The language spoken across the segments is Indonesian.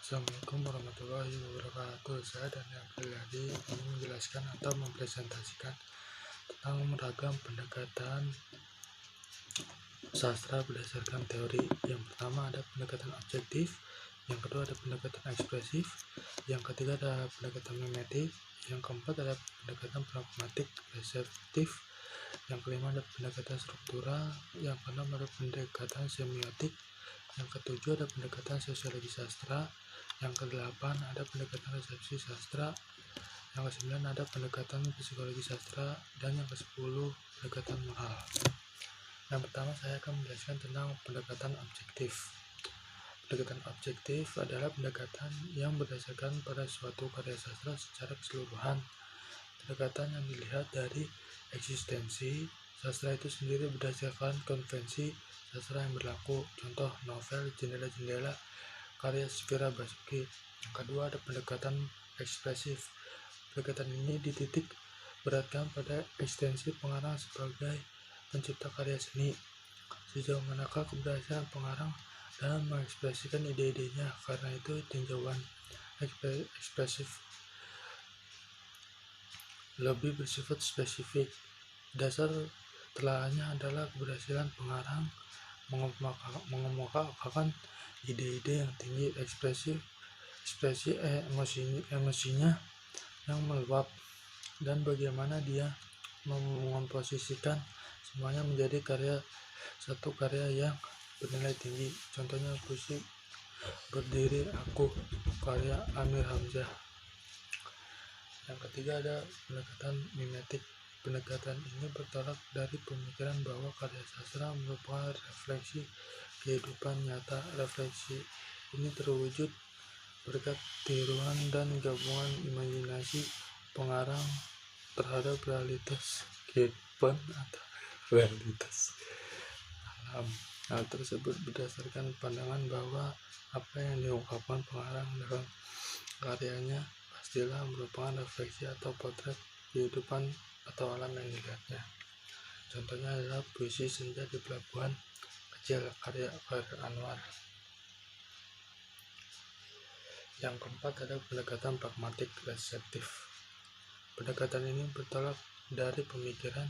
Assalamualaikum warahmatullahi wabarakatuh. Saya Daniel Priyadi ingin menjelaskan atau mempresentasikan tentang ragam pendekatan sastra berdasarkan teori. Yang pertama ada pendekatan objektif, yang kedua ada pendekatan ekspresif, yang ketiga ada pendekatan mimetik, yang keempat ada pendekatan pragmatik reseptif, yang kelima ada pendekatan struktural, yang keenam ada pendekatan semiotik, yang ketujuh ada pendekatan sosiologi sastra, yang kedelapan ada pendekatan resepsi sastra, yang kesembilan ada pendekatan psikologi sastra, dan yang kesepuluh pendekatan moral. Yang pertama saya akan menjelaskan tentang pendekatan objektif. Pendekatan objektif adalah pendekatan yang berdasarkan pada suatu karya sastra secara keseluruhan. Pendekatan yang dilihat dari eksistensi sastra itu sendiri berdasarkan konvensi sastra yang berlaku. Contoh novel Jendela-Jendela karya Fira Basuki. Yang kedua ada pendekatan ekspresif. Pendekatan ini dititik beratkan pada eksistensi pengarang sebagai pencipta karya seni. Sejauh manakah keberhasilan pengarang dalam mengekspresikan ide-idenya, karena itu tinjauan ekspresif lebih bersifat spesifik. Dasar telaahnya adalah keberhasilan pengarang mengemukakan ide-ide yang tinggi, ekspresi emosinya yang meluap, dan bagaimana dia mengkomposisikan semuanya menjadi satu karya yang bernilai tinggi. Contohnya puisi Berdiri Aku karya Amir Hamzah. Yang ketiga ada pendekatan mimetik. Pendekatan ini bertolak dari pemikiran bahwa karya sastra merupakan refleksi kehidupan nyata. Refleksi ini terwujud berkat tiruan dan gabungan imajinasi pengarang terhadap realitas kehidupan atau realitas alam. Hal tersebut berdasarkan pandangan bahwa apa yang diungkapkan pengarang dalam karyanya pastilah merupakan refleksi atau potret kehidupan atau alam yang dilihatnya. Contohnya adalah puisi Senja di Pelabuhan Kecil karya Khairil Anwar. Yang keempat ada pendekatan pragmatik reseptif. Pendekatan ini bertolak dari pemikiran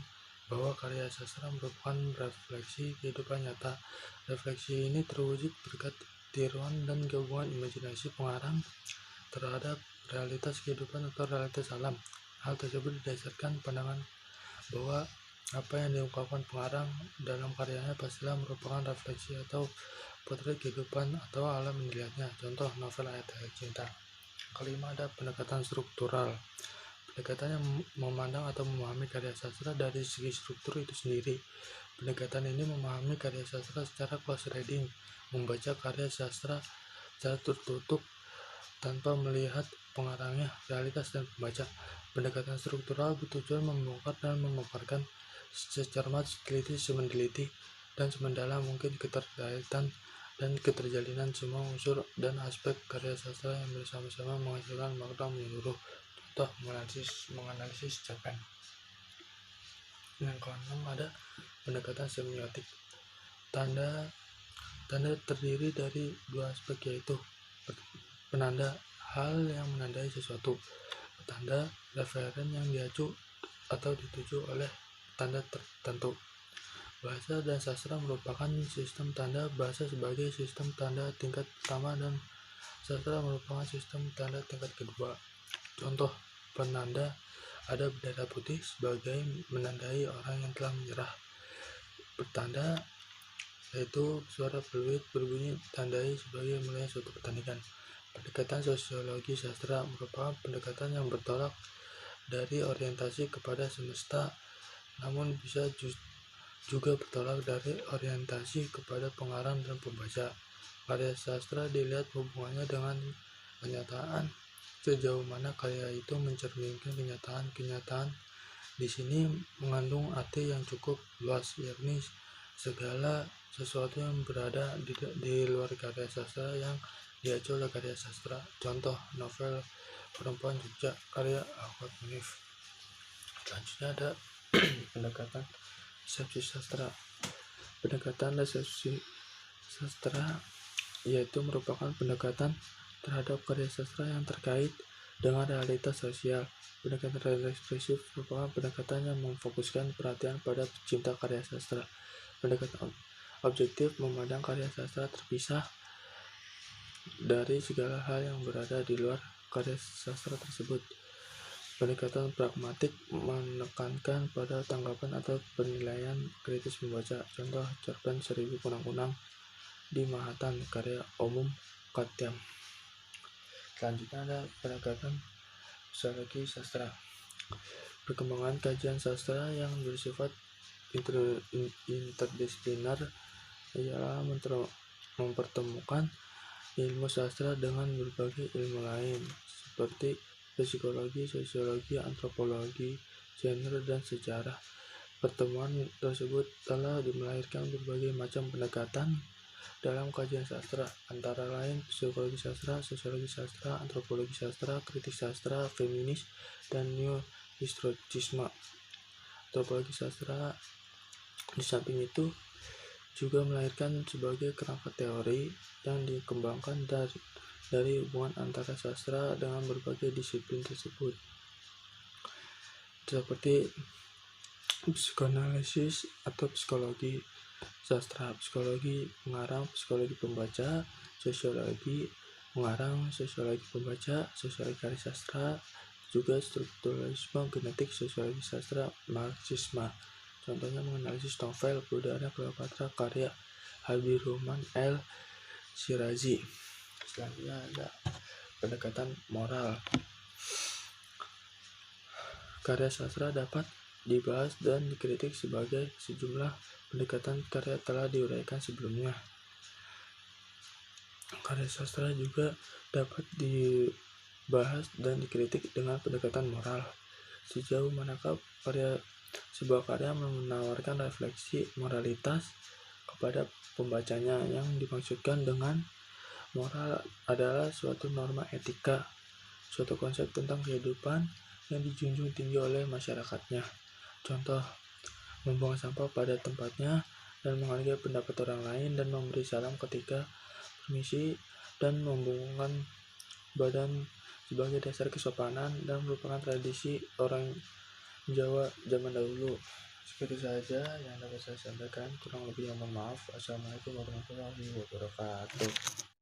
bahwa karya sastra merupakan refleksi kehidupan nyata. Refleksi ini terwujud berkat tiruan dan gabungan imajinasi pengarang terhadap realitas kehidupan atau realitas alam. Hal tersebut didasarkan pandangan bahwa apa yang diungkapkan pengarang dalam karyanya pastilah merupakan refleksi atau potret kehidupan atau alam yang dilihatnya. Contoh novel Ayat-Ayat Cinta. Kelima ada pendekatan struktural. Pendekatan yang memandang atau memahami karya sastra dari segi struktur itu sendiri. Pendekatan ini memahami karya sastra secara close reading, membaca karya sastra secara tertutup tanpa melihat pengarangnya, realitas, dan pembaca. Pendekatan struktural bertujuan membongkar dan memaparkan secermat, seteliti, semendeliti, dan semendalam mungkin keterkaitan dan keterjalinan semua unsur dan aspek karya sastra yang bersama-sama menghasilkan makna menyeluruh. Contoh menganalisis cerpen. Yang keenam ada pendekatan semiotik. Tanda terdiri dari dua aspek, yaitu penanda, hal yang menandai sesuatu, tanda referen yang diacu atau dituju oleh tanda tertentu. Bahasa dan sastra merupakan sistem tanda. Bahasa sebagai sistem tanda tingkat pertama dan sastra merupakan sistem tanda tingkat kedua. Contoh penanda ada bendera putih sebagai menandai orang yang telah menyerah. Pertanda yaitu suara peluit berbunyi tandai sebagai mulai suatu pertandingan. Pendekatan sosiologi sastra merupakan pendekatan yang bertolak dari orientasi kepada semesta, namun bisa juga bertolak dari orientasi kepada pengarang dan pembaca. Karya sastra dilihat hubungannya dengan kenyataan, sejauh mana karya itu mencerminkan kenyataan. Kenyataan di sini mengandung arti yang cukup luas, yakni segala sesuatu yang berada di luar karya sastra yang diacu oleh karya sastra. Contoh novel Perempuan Jogja karya Ahmad Munif. Selanjutnya ada pendekatan resepsi sastra. Pendekatan resepsi sastra yaitu merupakan pendekatan terhadap karya sastra yang terkait dengan realitas sosial. Pendekatan real ekspresif merupakan pendekatan yang memfokuskan perhatian pada pecinta karya sastra. Pendekatan objektif memandang karya sastra terpisah dari segala hal yang berada di luar karya sastra tersebut. Pendekatan pragmatik menekankan pada tanggapan atau penilaian kritis membaca. Contoh, cerpen 1000 Kunang-Kunang di Manhattan, karya Omum Katyam. Selanjutnya ada pendekatan sosiologi sastra. Perkembangan kajian sastra yang bersifat interdisipliner ialah mempertemukan ilmu sastra dengan berbagai ilmu lain seperti psikologi, sosiologi, antropologi, genre, dan sejarah. Pertemuan tersebut telah melahirkan berbagai macam pendekatan dalam kajian sastra, antara lain psikologi sastra, sosiologi sastra, antropologi sastra, kritik sastra, feminis, dan neo-historisme. Antropologi sastra di samping itu juga melahirkan sebagai kerangka teori yang dikembangkan dari hubungan antara sastra dengan berbagai disiplin tersebut, seperti psikoanalisis atau psikologi sastra, psikologi mengarang psikologi pembaca, sosiologi mengarang sosiologi pembaca, sosiologi karya sastra, juga strukturalisme genetik, sosiologi sastra, marxisme. Contohnya menganalisis novel Budaya Cleopatra karya Habibur Rahman El Shirazi. Selanjutnya ada pendekatan moral. Karya sastra dapat dibahas dan dikritik sebagai sejumlah pendekatan karya telah diuraikan sebelumnya. Karya sastra juga dapat dibahas dan dikritik dengan pendekatan moral. Sejauh manakah sebuah karya menawarkan refleksi moralitas kepada pembacanya. Yang dimaksudkan dengan moral adalah suatu norma etika, suatu konsep tentang kehidupan yang dijunjung tinggi oleh masyarakatnya. Contoh, membuang sampah pada tempatnya dan menghargai pendapat orang lain dan memberi salam ketika permisi dan membungkukkan badan sebagai dasar kesopanan dan merupakan tradisi orang Jawa zaman dahulu. Segitu saja yang dapat saya sampaikan, kurang lebih mohon maaf. Assalamualaikum warahmatullahi wabarakatuh.